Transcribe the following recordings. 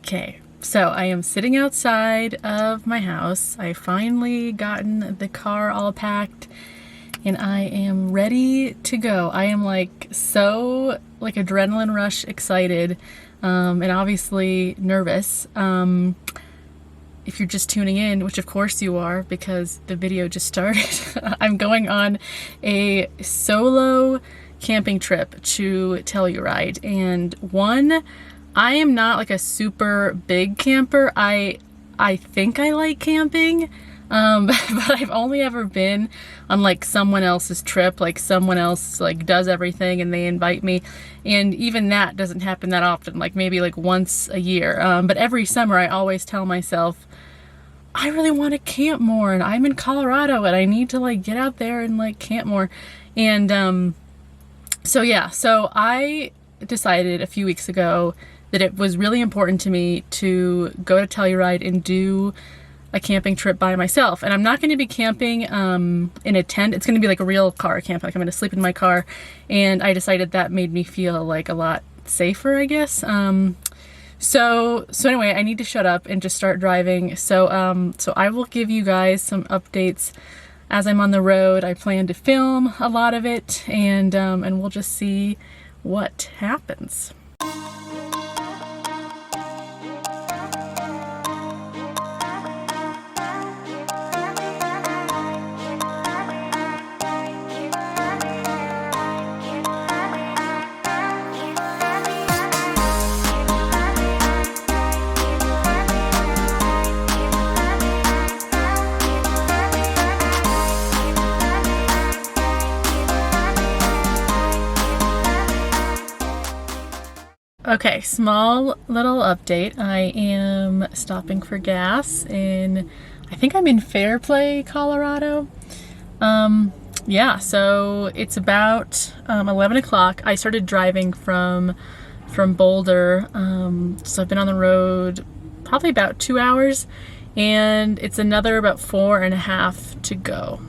Okay, so I am sitting outside of my house. I finally gotten the car all packed and I am ready to go. I am like so like adrenaline rush excited and obviously nervous. If you're just tuning in, which of course you are because the video just started, I'm going on a solo camping trip to Telluride. And I am not like a super big camper. I think I like camping, but I've only ever been on like someone else's trip, like someone else like does everything and they invite me. And even that doesn't happen that often, like maybe like once a year. But every summer I always tell myself, I really want to camp more and I'm in Colorado and I need to like get out there and like camp more. And so yeah, so I decided a few weeks ago that it was really important to me to go to Telluride and do a camping trip by myself. And I'm not going to be camping in a tent. It's going to be like a real car camp. Like I'm going to sleep in my car. And I decided that made me feel like a lot safer, I guess. So anyway, I need to shut up and just start driving. So I will give you guys some updates as I'm on the road. I plan to film a lot of it and we'll just see what happens. Okay, small little update. I am stopping for gas in, I think I'm in Fairplay, Colorado. Yeah, so it's about 11 o'clock. I started driving from Boulder, so I've been on the road probably about 2 hours, and it's another about 4.5 to go.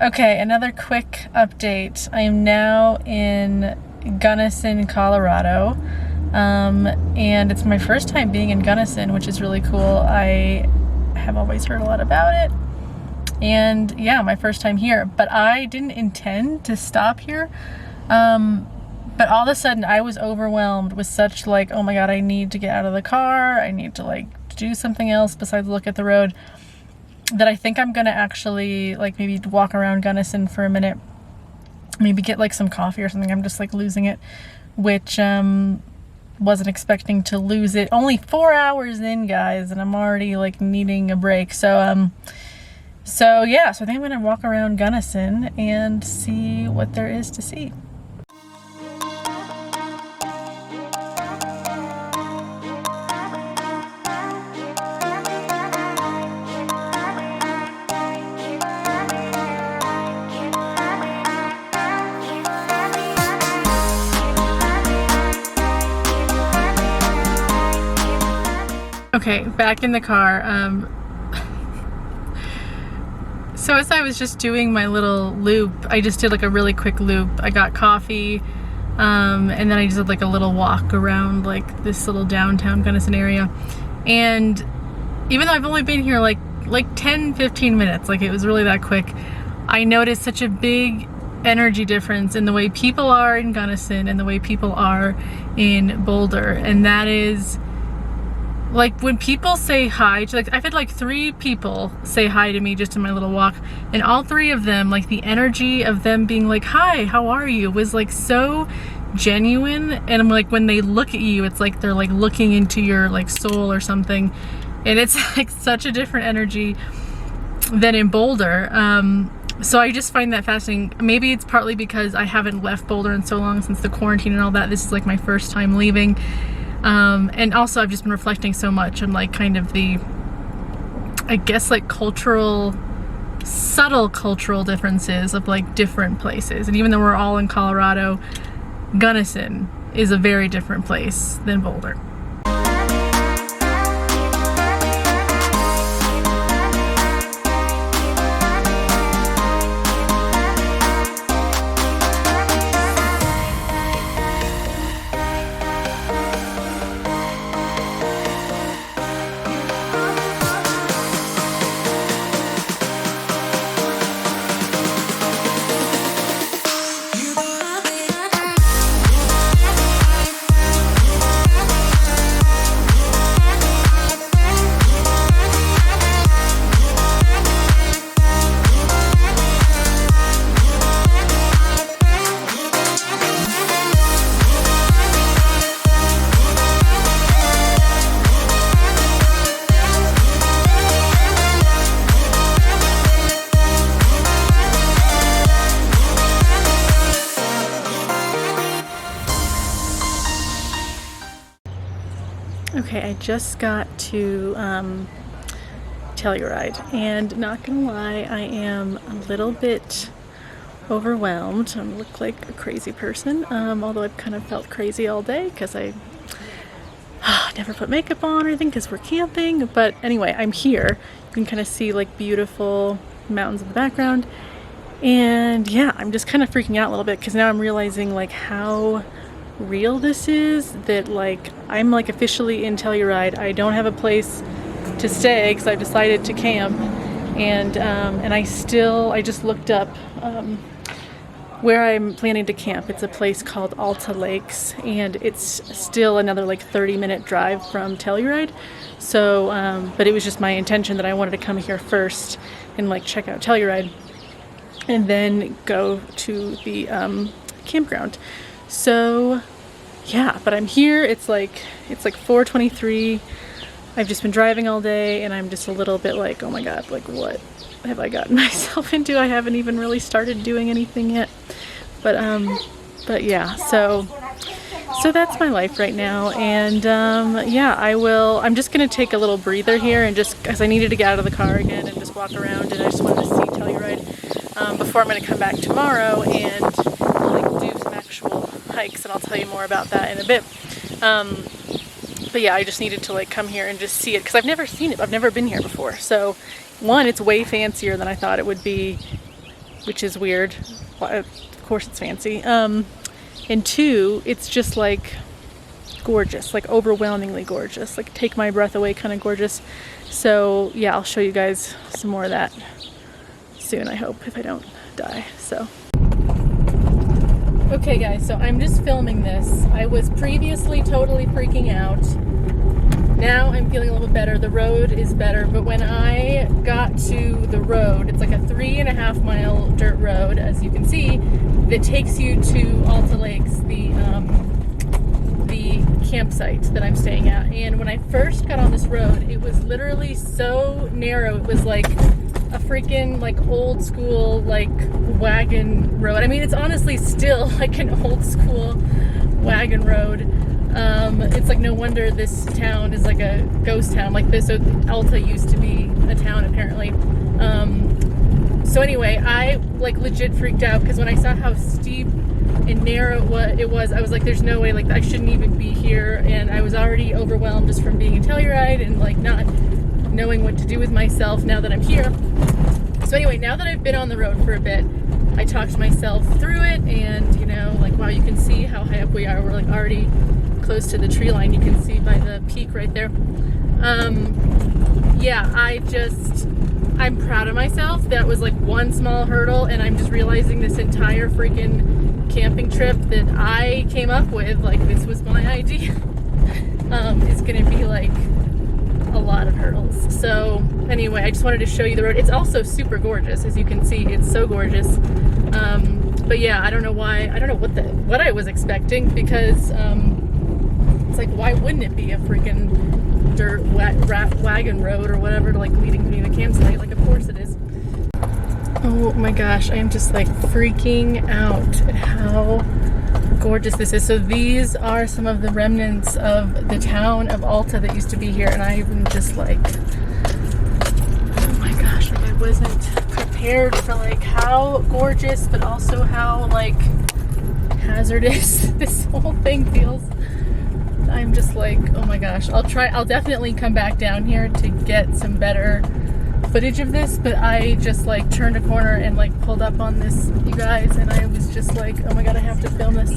Okay, another quick update. I am now in Gunnison, Colorado, and it's my first time being in Gunnison, which is really cool. I have always heard a lot about it, and yeah, my first time here, but I didn't intend to stop here, but all of a sudden I was overwhelmed with such like, oh my god, I need to get out of the car, I need to like do something else besides look at the road, that I think I'm gonna actually like maybe walk around Gunnison for a minute, maybe get like some coffee or something. I'm just like losing it, which wasn't expecting to lose it. Only 4 hours in, guys, and I'm already like needing a break. So yeah, so I think I'm gonna walk around Gunnison and see what there is to see. Okay, back in the car. So as I was just doing my little loop, I just did like a really quick loop. I got coffee, and then I just did like a little walk around like this little downtown Gunnison area. And even though I've only been here like 10-15 minutes, like it was really that quick, I noticed such a big energy difference in the way people are in Gunnison and the way people are in Boulder. And that is, like when people say hi to, like I've had like 3 people say hi to me just in my little walk, and all 3 of them, like the energy of them being like, hi, how are you, was like so genuine. And I'm like, when they look at you, it's like they're like looking into your like soul or something, and it's like such a different energy than in Boulder. So I just find that fascinating. Maybe it's partly because I haven't left Boulder in so long since the quarantine and all that. This is like my first time leaving. And also I've just been reflecting so much on like kind of the, I guess like subtle cultural differences of like different places. And even though we're all in Colorado, Gunnison is a very different place than Boulder. Okay, I just got to Telluride, and not gonna lie, I am a little bit overwhelmed. I look like a crazy person, although I've kind of felt crazy all day because I never put makeup on or anything because we're camping. But anyway, I'm here. You can kind of see like beautiful mountains in the background, and yeah, I'm just kind of freaking out a little bit because now I'm realizing like how real this is, that like I'm like officially in Telluride. I don't have a place to stay because I've decided to camp, and I just looked up where I'm planning to camp. It's a place called Alta Lakes, and it's still another like 30-minute drive from Telluride. So but it was just my intention that I wanted to come here first and like check out Telluride and then go to the campground. So yeah, but I'm here. It's like 4:23. I've just been driving all day, and I'm just a little bit like, oh my god, like what have I gotten myself into? I haven't even really started doing anything yet. But yeah, so that's my life right now. And yeah, I'm just gonna take a little breather here, and just because I needed to get out of the car again and just walk around, and I just wanted to see Telluride before I'm gonna come back tomorrow and like do some actual hikes, and I'll tell you more about that in a bit. But yeah, I just needed to like come here and just see it because I've never seen it. I've never been here before. So one, it's way fancier than I thought it would be, which is weird. Well, of course it's fancy. And two, it's just like gorgeous, like overwhelmingly gorgeous, like take my breath away kind of gorgeous. So yeah, I'll show you guys some more of that soon, I hope, if I don't die. So okay guys, so I'm just filming this. I was previously totally freaking out. Now I'm feeling a little bit better. The road is better, but when I got to the road, it's like a 3.5 mile dirt road, as you can see, that takes you to Alta Lakes, the campsite that I'm staying at. And when I first got on this road, it was literally so narrow. It was like a freaking like old school like wagon road. I mean, it's honestly still like an old school wagon road. It's like no wonder this town is like a ghost town like this. So Alta used to be a town apparently. So anyway, I like legit freaked out because when I saw how steep and narrow it was, I was like, there's no way, like I shouldn't even be here. And I was already overwhelmed just from being in Telluride and like not knowing what to do with myself now that I'm here. So anyway, now that I've been on the road for a bit, I talked myself through it, and you know, like wow, you can see how high up we are. We're like already close to the tree line. You can see by the peak right there. Yeah, I'm proud of myself. That was like one small hurdle, and I'm just realizing this entire freaking camping trip that I came up with, like this was my idea, is gonna be like a lot of hurdles. So anyway, I just wanted to show you the road. It's also super gorgeous, as you can see. It's so gorgeous. But yeah, I don't know what I was expecting, because it's like, why wouldn't it be a freaking dirt wagon road or whatever, like leading me to the campsite? Like, of course it is. Oh Oh my gosh, I am just like freaking out at how gorgeous this is. So these are some of the remnants of the town of Alta that used to be here, and I'm just like, oh my gosh, like I wasn't prepared for like how gorgeous, but also how like hazardous this whole thing feels. I'm just like, oh my gosh, I'll definitely come back down here to get some better footage of this, but I just like turned a corner and like pulled up on this, you guys, and I was just like, oh my god, I have to film this.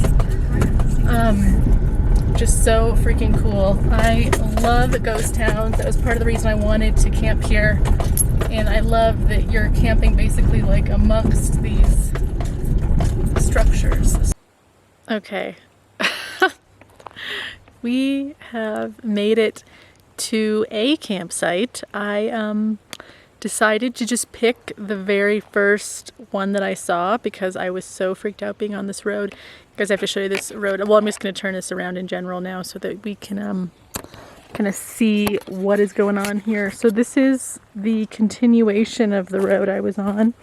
Just so freaking cool. I love ghost towns. That was part of the reason I wanted to camp here, and I love that you're camping basically like amongst these structures. Okay. We have made it to a campsite. I decided to just pick the very first one that I saw because I was so freaked out being on this road. Because I have to show you this road. Well, I'm just going to turn this around in general now so that we can kind of see what is going on here. So this is the continuation of the road I was on.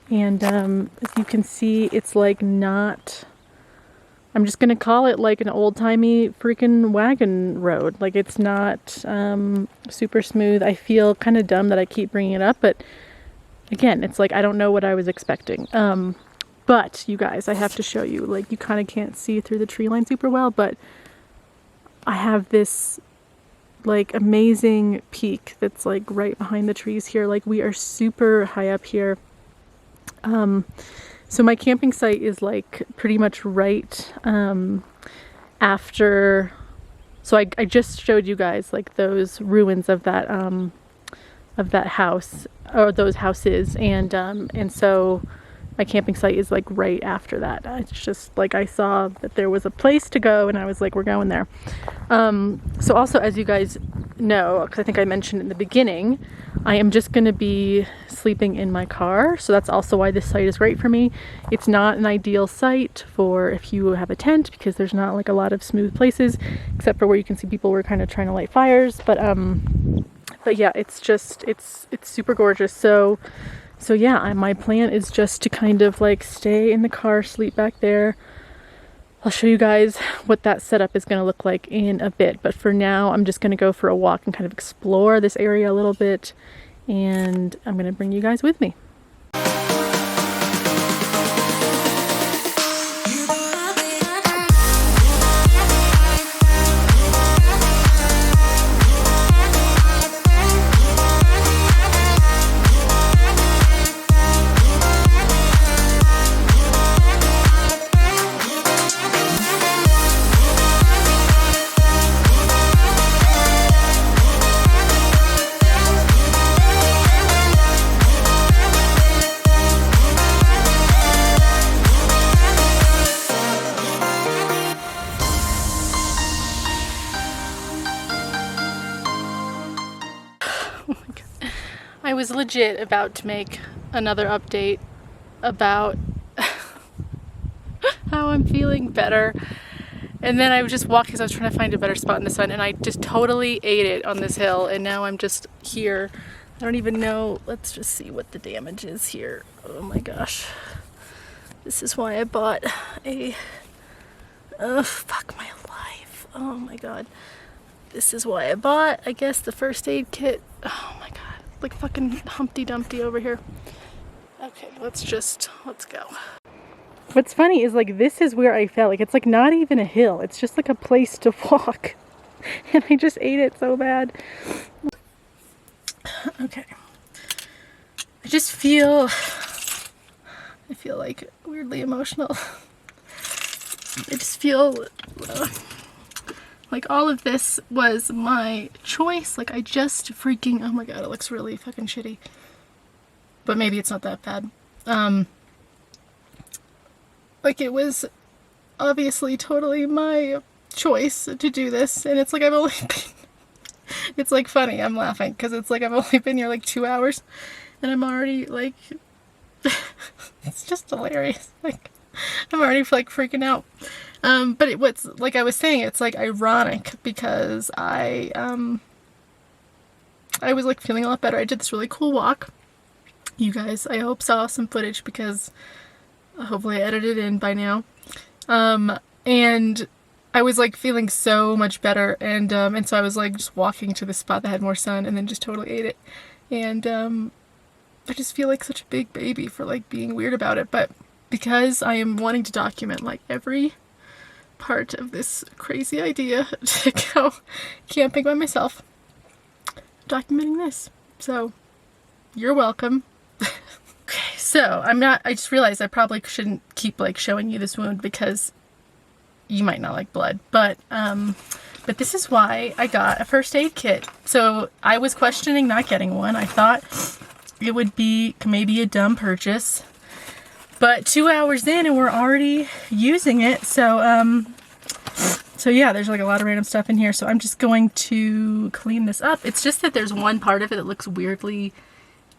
And as you can see, it's like not... I'm just going to call it like an old-timey freaking wagon road. Like it's not super smooth. I feel kind of dumb that I keep bringing it up, but again, it's like I don't know what I was expecting. But you guys, I have to show you, like you kind of can't see through the tree line super well, but I have this like amazing peak that's like right behind the trees here. Like we are super high up here. So my camping site is like pretty much right after, so I just showed you guys like those ruins of that house, or those houses, and so my camping site is like right after that. It's just like I saw that there was a place to go and I was like, we're going there. So also, as you guys know, because I think I mentioned in the beginning, I am just going to be sleeping in my car. So that's also why this site is great for me. It's not an ideal site for if you have a tent, because there's not like a lot of smooth places, except for where you can see people were kind of trying to light fires. But yeah, it's just, it's super gorgeous. So yeah, my plan is just to kind of like stay in the car, sleep back there. I'll show you guys what that setup is going to look like in a bit. But for now, I'm just going to go for a walk and kind of explore this area a little bit. And I'm going to bring you guys with me. I was legit about to make another update about how I'm feeling better, and then I was just walking because I was trying to find a better spot in the sun, and I just totally ate it on this hill, and now I'm just here. I don't even know. Let's just see what the damage is here. Oh my gosh. This is why I bought a... Oh, fuck my life. Oh my god. This is why I bought, I guess, the first aid kit. Oh my god. Like fucking Humpty Dumpty over here. Okay, let's go. What's funny is like this is where I fell. Like it's like not even a hill. It's just like a place to walk. And I just ate it so bad. Okay. I feel like weirdly emotional. I just feel like all of this was my choice. Like I just freaking, oh my god, it looks really fucking shitty. But maybe it's not that bad. Like it was obviously totally my choice to do this. And it's like I've only been, it's like funny, I'm laughing because it's like I've only been here like 2 hours and I'm already like, it's just hilarious. Like I'm already like freaking out. But what's like I was saying, it's like ironic because I was like feeling a lot better. I did this really cool walk You guys, I hope, saw some footage because hopefully I edited it in by now. And I was like feeling so much better, and so I was like just walking to the spot that had more sun and then just totally ate it. And I just feel like such a big baby for like being weird about it, but because I am wanting to document like every part of this crazy idea to go camping by myself, documenting this. So you're welcome. Okay, so I just realized I probably shouldn't keep like showing you this wound because you might not like blood, but this is why I got a first aid kit. So I was questioning not getting one. I thought it would be maybe a dumb purchase, but 2 hours in and we're already using it. So yeah, there's like a lot of random stuff in here. So I'm just going to clean this up. It's just that there's one part of it that looks weirdly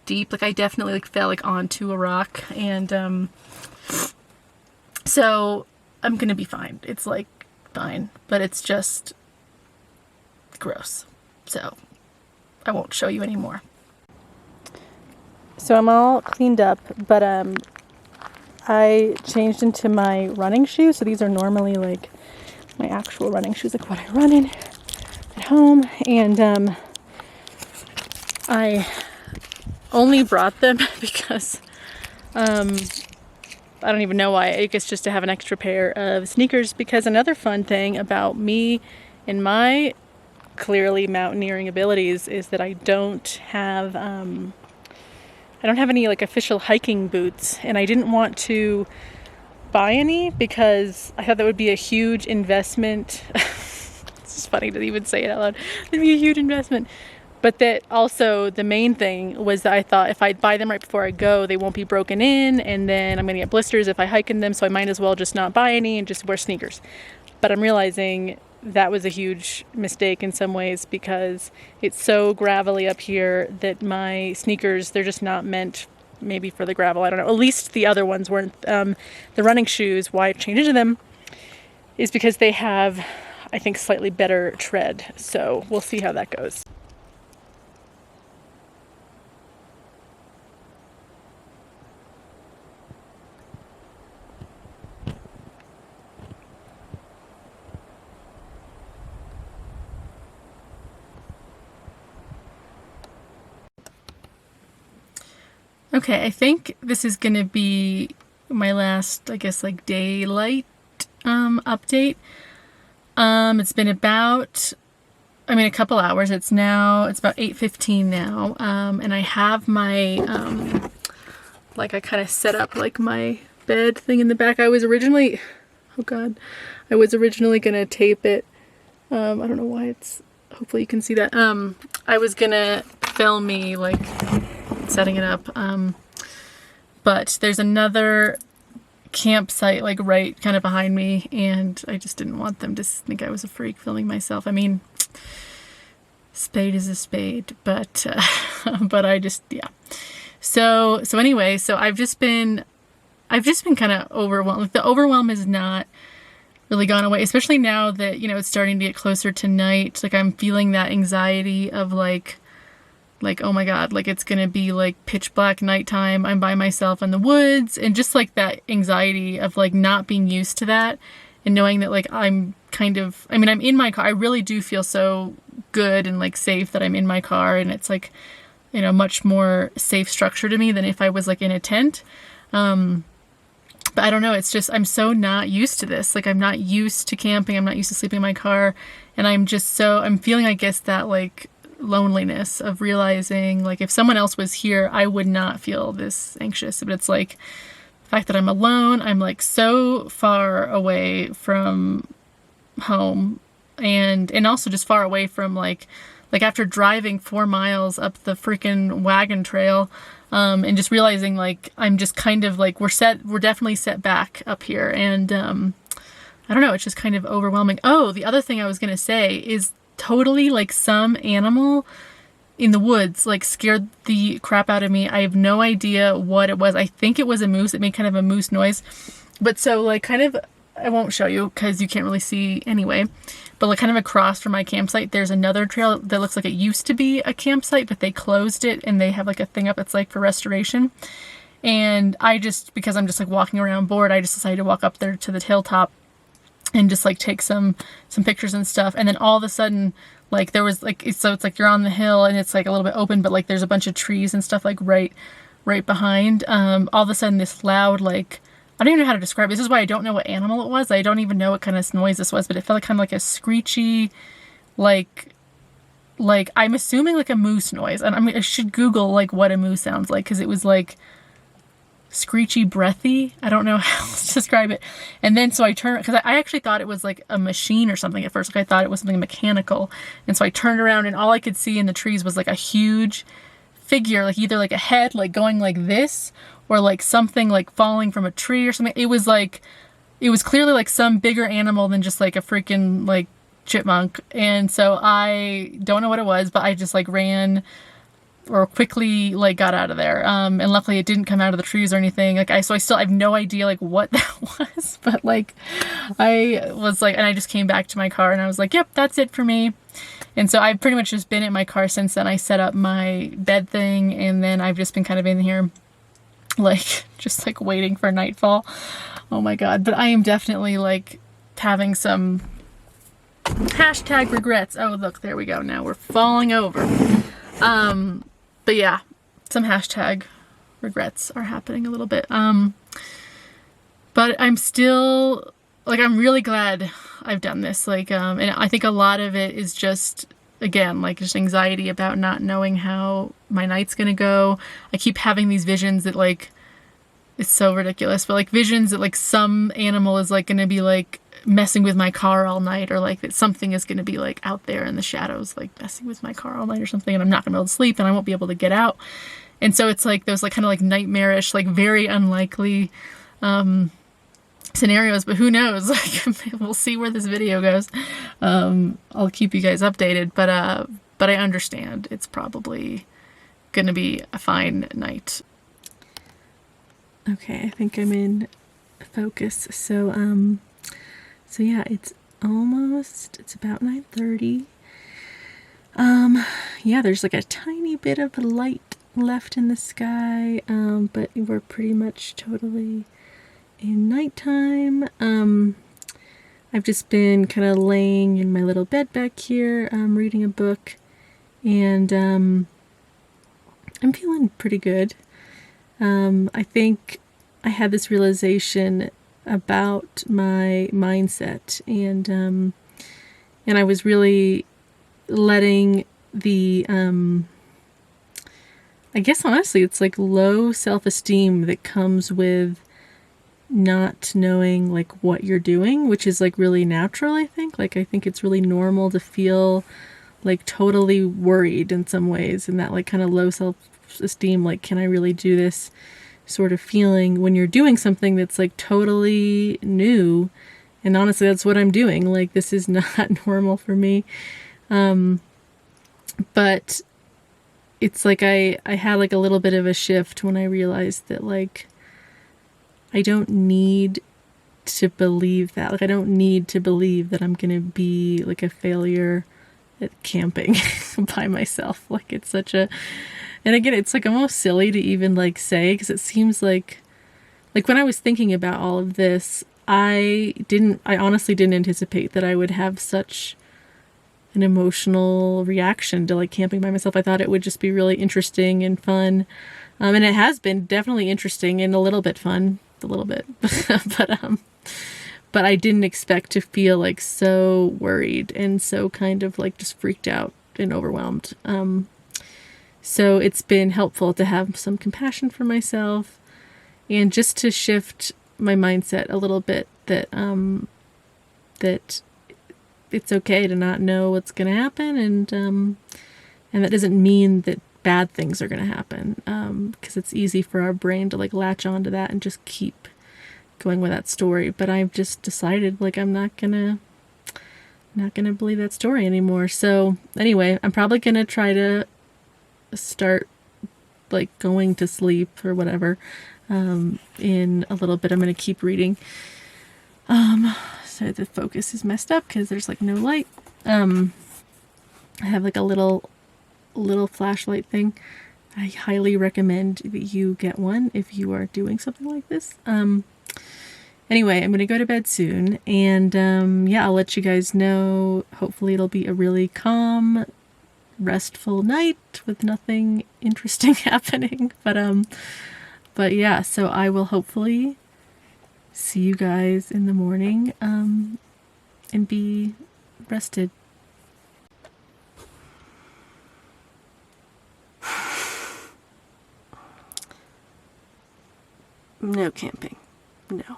deep. Like I definitely like fell like onto a rock, and so I'm gonna be fine. It's like fine, but it's just gross. So I won't show you anymore. So I'm all cleaned up, but I changed into my running shoes. So these are normally like my actual running shoes, like what I run in at home. And I only brought them because I don't even know why. I guess just to have an extra pair of sneakers, because another fun thing about me and my clearly mountaineering abilities is that I don't have any like official hiking boots, and I didn't want to buy any because I thought that would be a huge investment. It's just funny to even say it out loud. It'd be a huge investment. But that also the main thing was that I thought if I buy them right before I go, they won't be broken in, and then I'm gonna get blisters if I hike in them, so I might as well just not buy any and just wear sneakers. But I'm realizing that was a huge mistake in some ways because it's so gravelly up here that my sneakers, they're just not meant maybe for the gravel. I don't know. At least the other ones weren't. The running shoes, why I've changed into them is because they have, I think, slightly better tread. So we'll see how that goes. Okay, I think this is gonna be my last, I guess, like daylight update. It's been about, a couple hours. It's about 8:15 now, and I have my like I kind of set up like my bed thing in the back. I was originally gonna tape it. I don't know why it's, hopefully you can see that. I was gonna film me like setting it up, but there's another campsite like right kind of behind me, and I just didn't want them to think I was a freak filming myself. I mean, spade is a spade, but I just, yeah. So anyway, so I've just been kind of overwhelmed. Like, the overwhelm has not really gone away, especially now that, it's starting to get closer to night. Like, I'm feeling that anxiety of like, oh my God, like it's gonna be like pitch black nighttime. I'm by myself in the woods, and just like that anxiety of like not being used to that, and knowing that like I'm in my car. I really do feel so good and like safe that I'm in my car, and it's like, much more safe structure to me than if I was like in a tent. But I don't know, it's just, I'm so not used to this. Like, I'm not used to camping. I'm not used to sleeping in my car. And I'm feeling, I guess, that like loneliness of realizing like if someone else was here, I would not feel this anxious. But it's like the fact that I'm alone, I'm like so far away from home, and also just far away from like after driving 4 miles up the freaking wagon trail, and just realizing like I'm just kind of like we're definitely set back up here, and I don't know, it's just kind of overwhelming. Oh, the other thing I was gonna say is totally like some animal in the woods like scared the crap out of me. I have no idea what it was. I think it was a moose. It made kind of a moose noise. But so like kind of I won't show you because you can't really see anyway, but like kind of across from my campsite, there's another trail that looks like it used to be a campsite, but they closed it and they have like a thing up that's like for restoration. And I just, because I'm just like walking around bored, I just decided to walk up there to the hilltop and just like take some pictures and stuff. And then all of a sudden, like there was like, so it's like you're on the hill and it's like a little bit open, but like there's a bunch of trees and stuff like right behind. All of a sudden this loud, like, I don't even know how to describe it. This is why I don't know what animal it was. I don't even know what kind of noise this was, but it felt like kind of like a screechy, like I'm assuming like a moose noise. And I mean, I should Google like what a moose sounds like, because it was like screechy, breathy. I don't know how else to describe it. And then so I turned, because I actually thought it was like a machine or something at first. Like I thought it was something mechanical. And so I turned around and all I could see in the trees was like a huge figure, like either like a head like going like this, or like something like falling from a tree or something. It was like, it was clearly like some bigger animal than just like a freaking like chipmunk. And so I don't know what it was, but I just like ran or quickly like got out of there. And luckily it didn't come out of the trees or anything. Like I have no idea like what that was, but like I was like, and I just came back to my car and I was like, yep, that's it for me. And so I've pretty much just been at my car since then. I set up my bed thing and then I've just been kind of in here like just like waiting for nightfall. Oh my god. But I am definitely like having some hashtag regrets. Oh look, there we go. Now we're falling over. But yeah, some hashtag regrets are happening a little bit. But I'm still like, I'm really glad I've done this. Like, and I think a lot of it is just, again, like just anxiety about not knowing how my night's gonna go. I keep having these visions that like, it's so ridiculous, but like visions that like some animal is like gonna be like messing with my car all night, or like that something is gonna be like out there in the shadows like messing with my car all night or something, and I'm not gonna be able to sleep and I won't be able to get out. And so it's like those like kind of like nightmarish, like very unlikely scenarios, but who knows? Like we'll see where this video goes. I'll keep you guys updated, but I understand it's probably gonna be a fine night. Okay, I think I'm in focus. So yeah, it's about 9:30. Yeah, there's like a tiny bit of light left in the sky, but we're pretty much totally in nighttime. I've just been kind of laying in my little bed back here, reading a book, and I'm feeling pretty good. I think I had this realization about my mindset, and I was really letting the I guess honestly it's like low self-esteem that comes with not knowing like what you're doing, which is like really natural. I think it's really normal to feel like totally worried in some ways, and that like kind of low self-esteem, like can I really do this sort of feeling when you're doing something that's like totally new. And honestly, that's what I'm doing. Like this is not normal for me. But it's like I had like a little bit of a shift when I realized that like I don't need to believe that. Like I don't need to believe that I'm gonna be like a failure at camping by myself. Like it's such a, and again, it's like almost silly to even like say, because it seems like when I was thinking about all of this, I honestly didn't anticipate that I would have such an emotional reaction to like camping by myself. I thought it would just be really interesting and fun. And it has been definitely interesting and a little bit fun, a little bit, but I didn't expect to feel like so worried and so kind of like just freaked out and overwhelmed. So it's been helpful to have some compassion for myself and just to shift my mindset a little bit that that it's okay to not know what's going to happen, and that doesn't mean that bad things are going to happen, because it's easy for our brain to like latch onto that and just keep going with that story. But I've just decided like I'm not gonna believe that story anymore. So anyway, I'm probably gonna try to start like going to sleep or whatever in a little bit. I'm gonna keep reading So the focus is messed up because there's like no light. I have like a little flashlight thing. I highly recommend that you get one if you are doing something like this. Anyway, I'm going to go to bed soon, and yeah, I'll let you guys know. Hopefully it'll be a really calm, restful night with nothing interesting happening. But yeah, so I will hopefully see you guys in the morning, and be rested. No camping. No.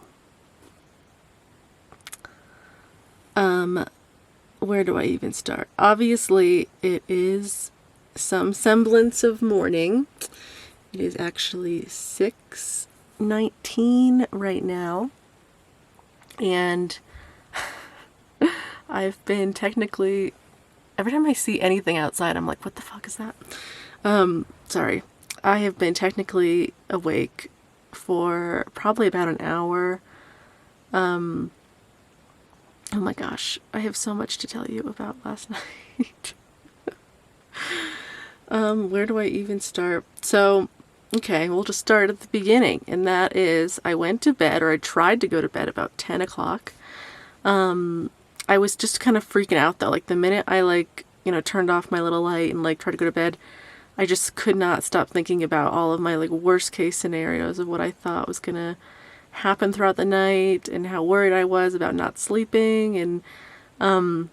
Where do I even start? Obviously, it is some semblance of morning. It is actually 6:19 right now. And I've been technically, every time I see anything outside, I'm like, what the fuck is that? Sorry. I have been technically awake for probably about an hour. Oh my gosh, I have so much to tell you about last night. Where do I even start? So, okay, we'll just start at the beginning, and that is I went to bed, or I tried to go to bed about 10 o'clock. I was just kind of freaking out though. Like the minute I turned off my little light and tried to go to bed, I just could not stop thinking about all of my worst case scenarios of what I thought was gonna happen throughout the night and how worried I was about not sleeping, and then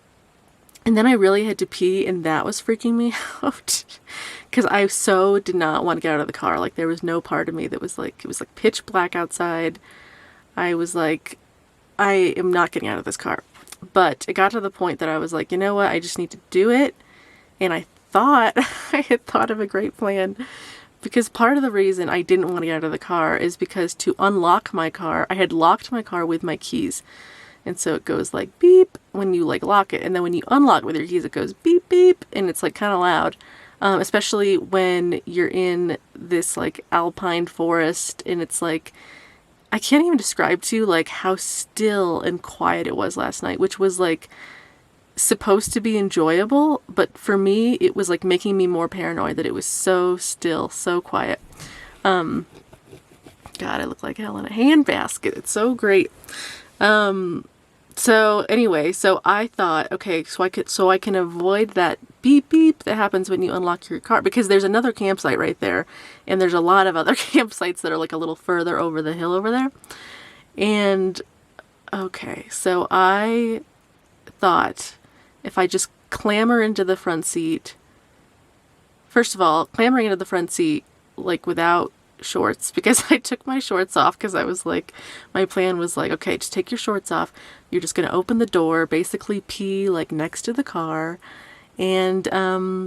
I really had to pee, and that was freaking me out because I so did not want to get out of the car. Like there was no part of me that was it was pitch black outside. I was like, I am not getting out of this car. But it got to the point that I was like, you know what, I just need to do it. And I thought I had thought of a great plan. Because part of the reason I didn't want to get out of the car is because to unlock my car, I had locked my car with my keys. And so it goes like beep when you lock it. And then when you unlock with your keys, it goes beep, beep. And it's kind of loud. Especially when you're in this alpine forest. And it's I can't even describe to you how still and quiet it was last night. Which was supposed to be enjoyable, but for me it was making me more paranoid that it was so still, so quiet. God, I look like hell in a handbasket. It's so great. So anyway, so I thought, okay, so I can avoid that beep beep that happens when you unlock your car, because there's another campsite right there, and there's a lot of other campsites that are a little further over the hill over there. And okay, so I thought if I just clamber into the front seat, first of all, clambering into the front seat, without shorts, because I took my shorts off, because I was my plan was okay, just take your shorts off. You're just going to open the door, basically pee next to the car, and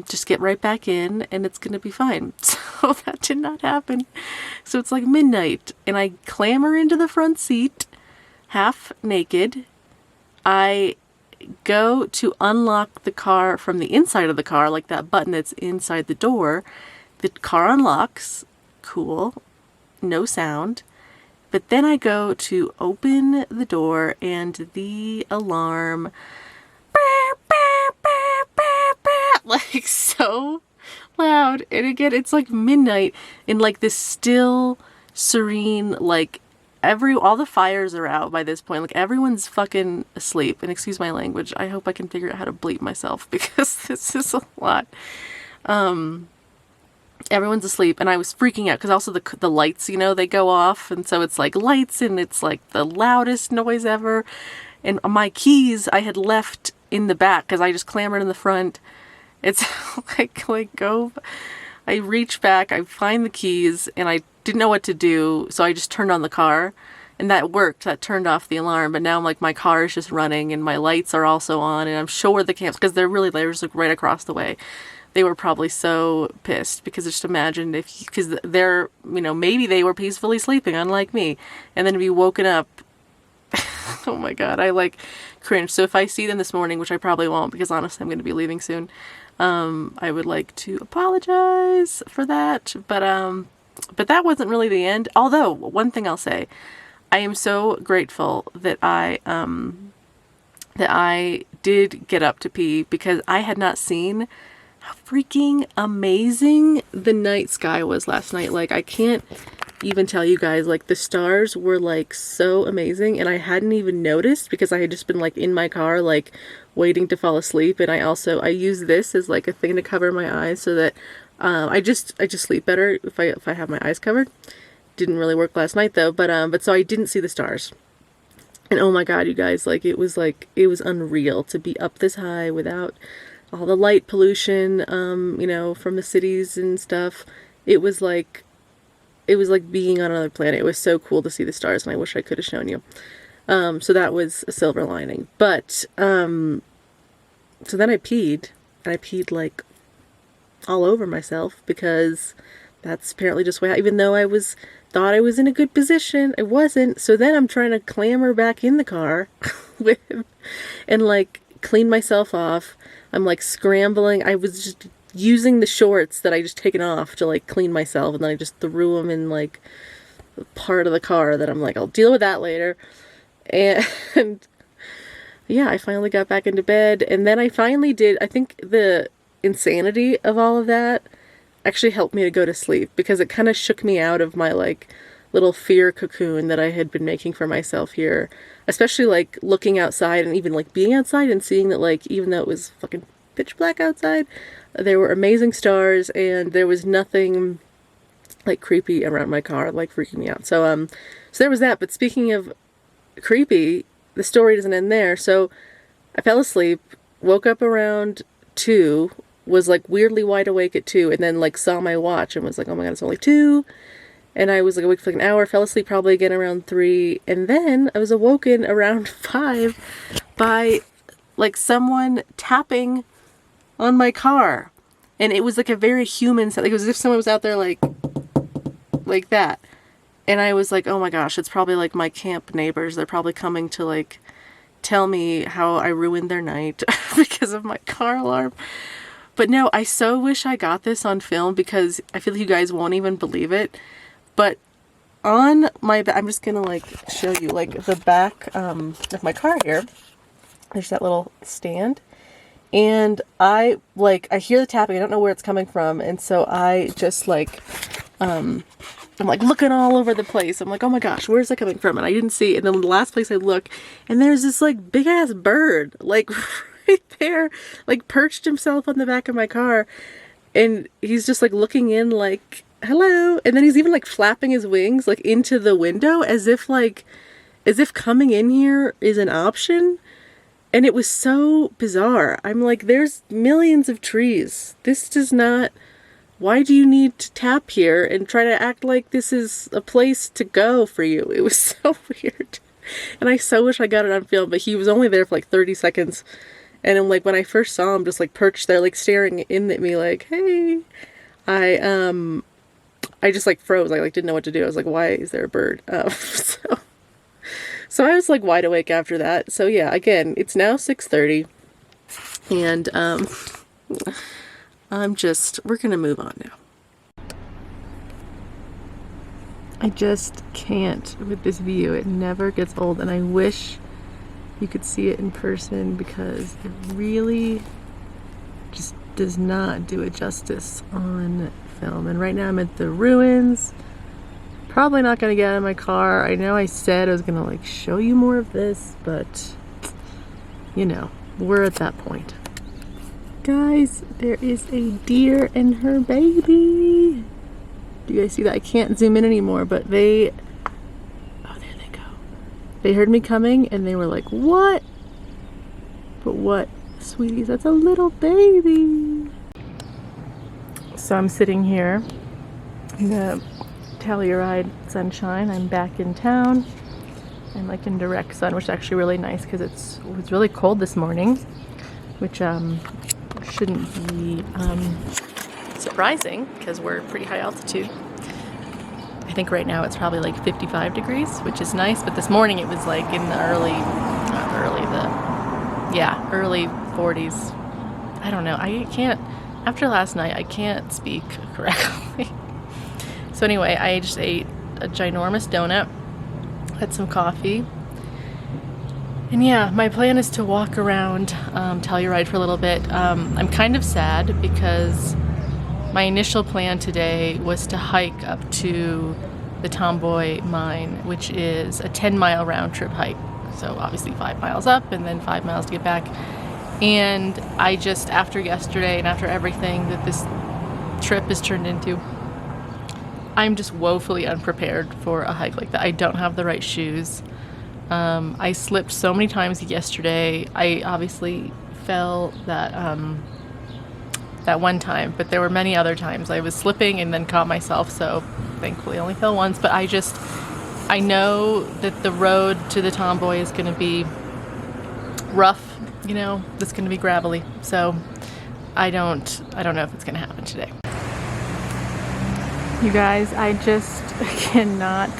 just get right back in, and it's going to be fine. So that did not happen. So it's midnight, and I clamber into the front seat, half naked. I go to unlock the car from the inside of the car, that button that's inside the door. The car unlocks. Cool. No sound. But then I go to open the door, and the alarm so loud. And again, it's midnight in this still, serene, all the fires are out by this point. Everyone's fucking asleep. And excuse my language. I hope I can figure out how to bleep myself, because this is a lot. Everyone's asleep, and I was freaking out because also the lights, they go off, and so it's lights, and it's the loudest noise ever. And my keys I had left in the back because I just clambered in the front. It's go. I reach back, I find the keys, and I didn't know what to do, so I just turned on the car, and that worked. That turned off the alarm. But now my car is just running, and my lights are also on, and I'm sure the camps, because they're just right across the way. They were probably so pissed, because just imagine because they're, maybe they were peacefully sleeping, unlike me, and then to be woken up. Oh my God, I cringe. So if I see them this morning, which I probably won't, because honestly I'm going to be leaving soon, I would like to apologize for that. But that wasn't really the end. Although, one thing I'll say, I am so grateful that I did get up to pee, because I had not seen how freaking amazing the night sky was last night. Like, I can't even tell you guys, like, the stars were like so amazing, and I hadn't even noticed because I had just been like in my car, like waiting to fall asleep. And I use this as like a thing to cover my eyes so that I just sleep better if I have my eyes covered. Didn't really work last night though, but so I didn't see the stars. And oh my god, you guys, like it was unreal to be up this high without all the light pollution, you know, from the cities and stuff. It was like being on another planet. It was so cool to see the stars, and I wish I could have shown you. So that was a silver lining. But so then I peed, and I peed like all over myself, because that's apparently just why, even though thought I was in a good position, I wasn't. So then I'm trying to clamber back in the car and like clean myself off. I'm like scrambling. I was just using the shorts that I just taken off to like clean myself, and then I just threw them in like part of the car that I'm like, I'll deal with that later. And yeah, I finally got back into bed, and then I finally did. I think the insanity of all of that actually helped me to go to sleep, because it kind of shook me out of my like little fear cocoon that I had been making for myself here, especially like looking outside and even like being outside and seeing that, like, even though it was fucking pitch black outside, there were amazing stars, and there was nothing like creepy around my car like freaking me out. So so there was that. But speaking of creepy, the story doesn't end there. So I fell asleep, woke up around 2, was like weirdly wide awake at 2, and then like saw my watch and was like, oh my god, it's only 2. And I was like awake for like an hour, fell asleep probably again around 3, and then I was awoken around 5 by like someone tapping on my car. And it was like a very human sound. Like, it was as if someone was out there like that. And I was like, oh my gosh, it's probably like my camp neighbors. They're probably coming to like tell me how I ruined their night because of my car alarm. But no, I so wish I got this on film, because I feel like you guys won't even believe it. But on my I'm just gonna like show you like the back of my car here. There's that little stand. And I hear the tapping. I don't know where it's coming from. And so I just like, I'm like looking all over the place. I'm like, oh my gosh, where's that coming from? And I didn't see it. And then the last place I look, and there's this like big ass bird, like right there, like perched himself on the back of my car. And he's just like looking in like, hello. And then he's even like flapping his wings like into the window as if coming in here is an option. And it was so bizarre. I'm like, there's millions of trees. This does not... Why do you need to tap here and try to act like this is a place to go for you? It was so weird. And I so wish I got it on film, but he was only there for like 30 seconds. And I'm like, when I first saw him just like perched there, like staring in at me like, hey, I just like froze. I like didn't know what to do. I was like, why is there a bird? So I was like wide awake after that. So yeah, again, it's now 6:30, and we're gonna move on now. I just can't with this view. It never gets old, and I wish you could see it in person, because it really just does not do it justice on film. And right now I'm at the ruins. Probably not going to get out of my car. I know I said I was going to like show you more of this, but you know, we're at that point. Guys, there is a deer and her baby. Do you guys see that? I can't zoom in anymore, but oh, there they go. They heard me coming and they were like, what? But what, sweeties, that's a little baby. So I'm sitting here in the Telluride sunshine. I'm back in town. I'm like in direct sun, which is actually really nice, because it was really cold this morning, which shouldn't be surprising, because we're pretty high altitude. I think right now it's probably like 55 degrees, which is nice, but this morning it was like in the early 40s. I don't know. I can't, after last night, I can't speak correctly. So anyway, I just ate a ginormous donut had some coffee. And yeah, my plan is to walk around Telluride for a little bit. I'm kind of sad because my initial plan today was to hike up to the Tomboy mine, which is a 10-mile round trip hike. So obviously 5 miles up and then 5 miles to get back. And I just, after yesterday and after everything that this trip has turned into, I'm just woefully unprepared for a hike like that. I don't have the right shoes. I slipped so many times yesterday. I obviously fell that one time, but there were many other times I was slipping and then caught myself, so thankfully I only fell once. But I know that the road to the Tomboy is going to be rough, you know, it's going to be gravelly, so I don't know if it's going to happen today. You guys, I just cannot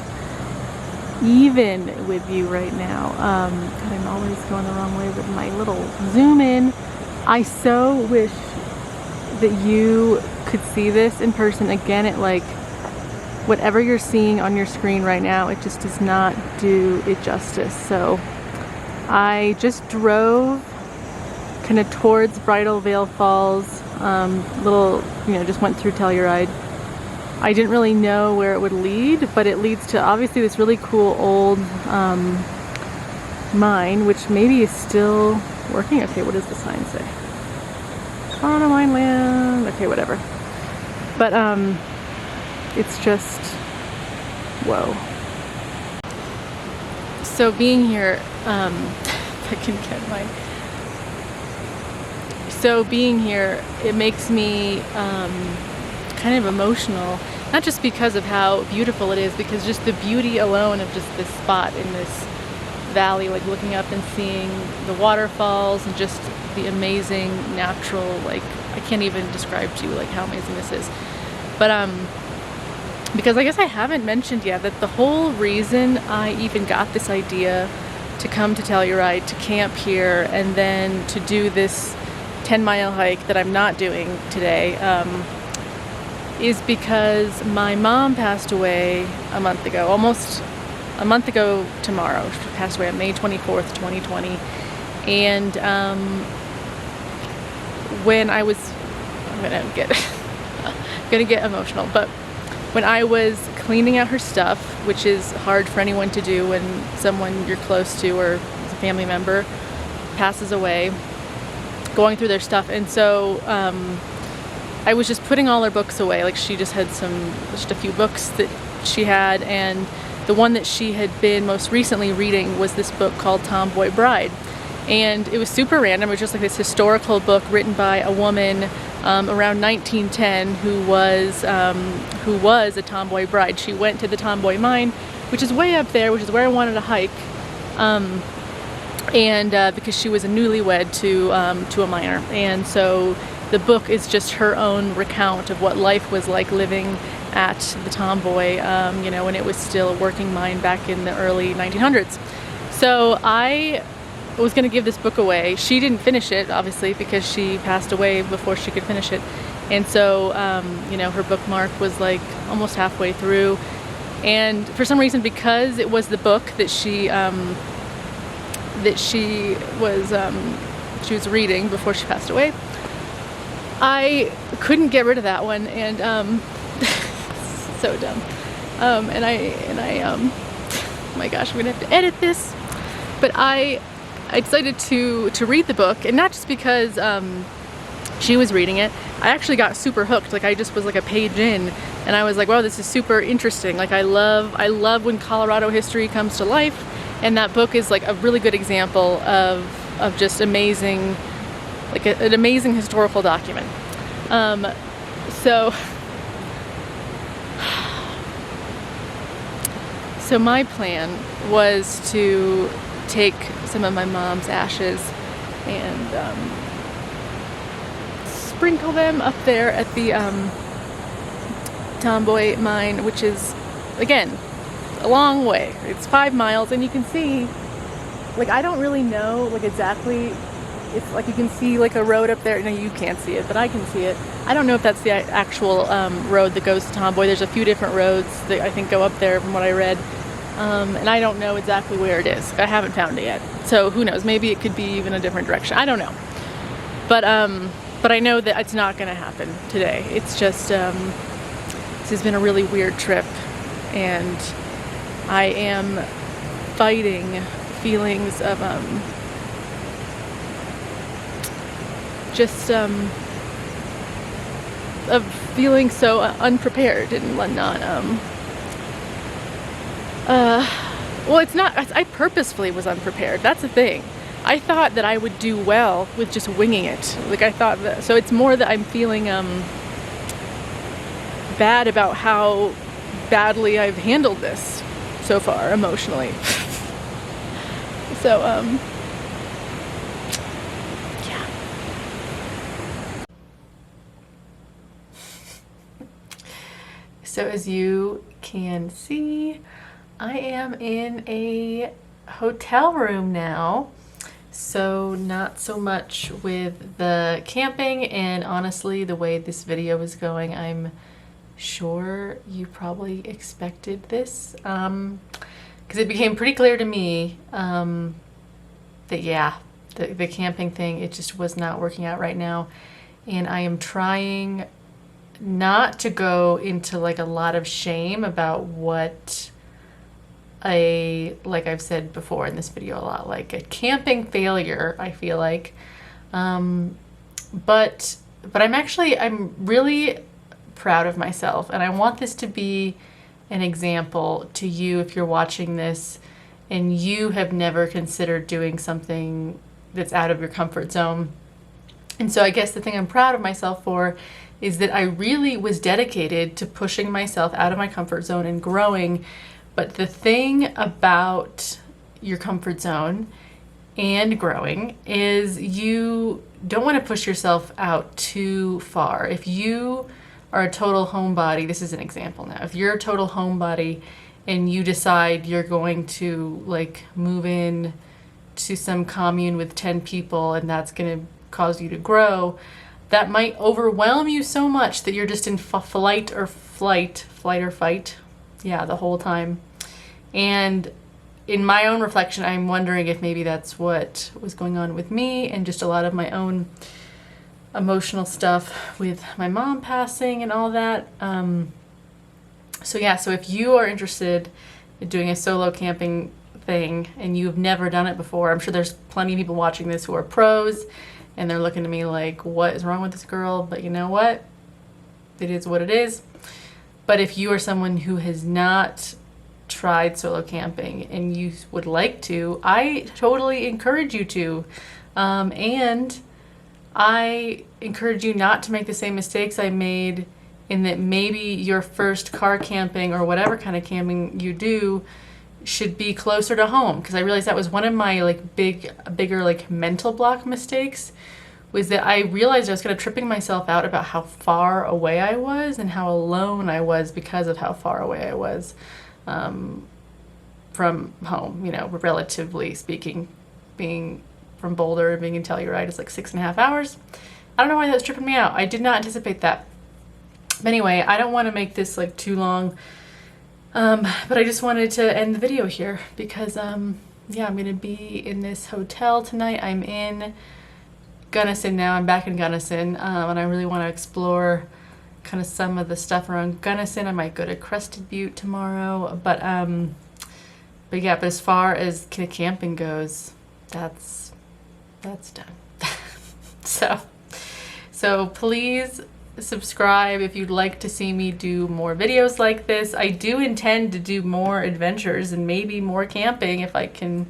even with you right now. God, I'm always going the wrong way with my little zoom in. I so wish that you could see this in person. Again, it like, whatever you're seeing on your screen right now, it just does not do it justice. So I just drove kind of towards Bridal Veil Falls, just went through Telluride. I didn't really know where it would lead, but it leads to obviously this really cool old mine, which maybe is still working. Okay, what does the sign say? On a mine land. Okay, whatever. But it's just, whoa. So being here, if I can get my. So being here, it makes me kind of emotional, not just because of how beautiful it is, because just the beauty alone of just this spot in this valley, like looking up and seeing the waterfalls and just the amazing natural, like I can't even describe to you like how amazing this is. But because I guess I haven't mentioned yet that the whole reason I even got this idea to come to Telluride, to camp here, and then to do this 10-mile hike that I'm not doing today, is because my mom passed away a month ago, almost a month ago tomorrow. She passed away on May 24th, 2020. And when I was, I'm gonna get emotional, but when I was cleaning out her stuff, which is hard for anyone to do when someone you're close to or a family member passes away, going through their stuff. And so I was just putting all her books away. Like she just had just a few books that she had, and the one that she had been most recently reading was this book called Tomboy Bride. And it was super random. It was just like this historical book written by a woman around 1910 who was a tomboy bride. She went to the Tomboy mine, which is way up there, which is where I wanted to hike, because she was a newlywed to a miner. And so the book is just her own recount of what life was like living at the Tomboy, when it was still a working mine back in the early 1900s. So I was going to give this book away. She didn't finish it, obviously, because she passed away before she could finish it. And so, her bookmark was like almost halfway through. And for some reason, because it was the book that she was reading before she passed away, I couldn't get rid of that one, and so dumb. Oh my gosh, I'm gonna have to edit this. But I decided to read the book, and not just because she was reading it. I actually got super hooked. Like I just was like a page in, and I was like, wow, this is super interesting. Like I love when Colorado history comes to life, and that book is like a really good example of just amazing, like an amazing historical document. So my plan was to take some of my mom's ashes and sprinkle them up there at the Tomboy mine, which is, again, a long way. It's 5 miles, and you can see, like, I don't really know, like, exactly. It's like you can see like a road up there. No, you can't see it, but I can see it. I don't know if that's the actual road that goes to Tomboy. There's a few different roads that I think go up there from what I read. and I don't know exactly where it is. I haven't found it yet. So who knows? Maybe it could be even a different direction. I don't know. But I know that it's not going to happen today. It's just this has been a really weird trip, and I am fighting feelings of of feeling so unprepared and whatnot. Well, it's not, I purposefully was unprepared. That's the thing. I thought that I would do well with just winging it. Like, I thought that, so it's more that I'm feeling bad about how badly I've handled this so far emotionally. So yeah. So as you can see, I am in a hotel room now. So not so much with the camping, and honestly, the way this video is going, I'm sure you probably expected this, because it became pretty clear to me that yeah, the camping thing, it just was not working out right now, and I am trying not to go into like a lot of shame about what like I've said before in this video a lot, like a camping failure, I feel like, but I'm really proud of myself, and I want this to be an example to you if you're watching this and you have never considered doing something that's out of your comfort zone. And so I guess the thing I'm proud of myself for is that I really was dedicated to pushing myself out of my comfort zone and growing. But the thing about your comfort zone and growing is you don't want to push yourself out too far. If you are a total homebody, this is an example now. If you're a total homebody and you decide you're going to like move in to some commune with 10 people and that's going to cause you to grow, that might overwhelm you so much that you're just in flight or fight, yeah, the whole time. And in my own reflection, I'm wondering if maybe that's what was going on with me and just a lot of my own emotional stuff with my mom passing and all that. So yeah, so if you are interested in doing a solo camping thing and you've never done it before, I'm sure there's plenty of people watching this who are pros and they're looking at me like, what is wrong with this girl? But you know what? It is what it is. But if you are someone who has not tried solo camping and you would like to, I totally encourage you to. And I encourage you not to make the same mistakes I made, in that maybe your first car camping or whatever kind of camping you do should be closer to home. Because I realized that was one of my like bigger like mental block mistakes, was that I realized I was kind of tripping myself out about how far away I was and how alone I was because of how far away I was from home, you know, relatively speaking. Being from Boulder and being in Telluride is like 6.5 hours. I don't know why that was tripping me out. I did not anticipate that. But anyway, I don't want to make this like too long, but I just wanted to end the video here because yeah, I'm gonna be in this hotel tonight. I'm in Gunnison now. I'm back in Gunnison, and I really want to explore kind of some of the stuff around Gunnison. I might go to Crested Butte tomorrow, but yeah, but as far as camping goes, that's done. So please subscribe if you'd like to see me do more videos like this. I do intend to do more adventures and maybe more camping if I can,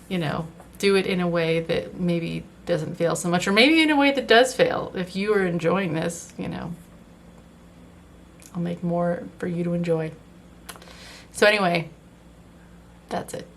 you know, do it in a way that maybe doesn't fail so much, or maybe in a way that does fail. If you are enjoying this, you know, I'll make more for you to enjoy. So anyway, that's it.